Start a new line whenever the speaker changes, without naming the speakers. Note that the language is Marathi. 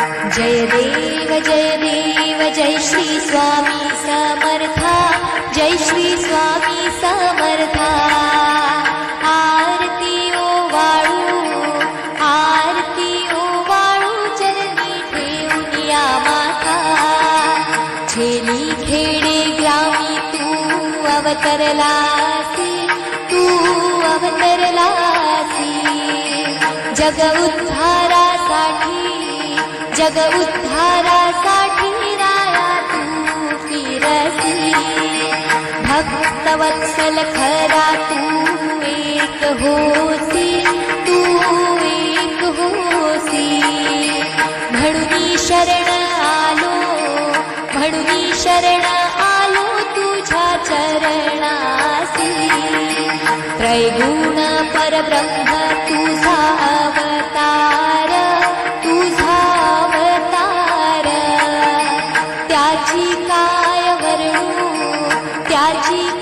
जय देव जय श्री स्वामी समर्था, जय श्री स्वामी समर्था। आरती ओवाळू चरणी ठेवूनिया माथा। छेली खेडे ग्रामी तू अवतरलासी, तू अवतरलासी। जग उद्धारासाठी राया तू फिरसी। भक्तवत्सल खरा तू एक होसी, तू एक होसी। म्हणून शरण आलो तुझ्या चरणासी। त्रैगुण परब्रह्म तुझा अवतार, तुझा अवतार। त्याची काय वर्णू, त्याची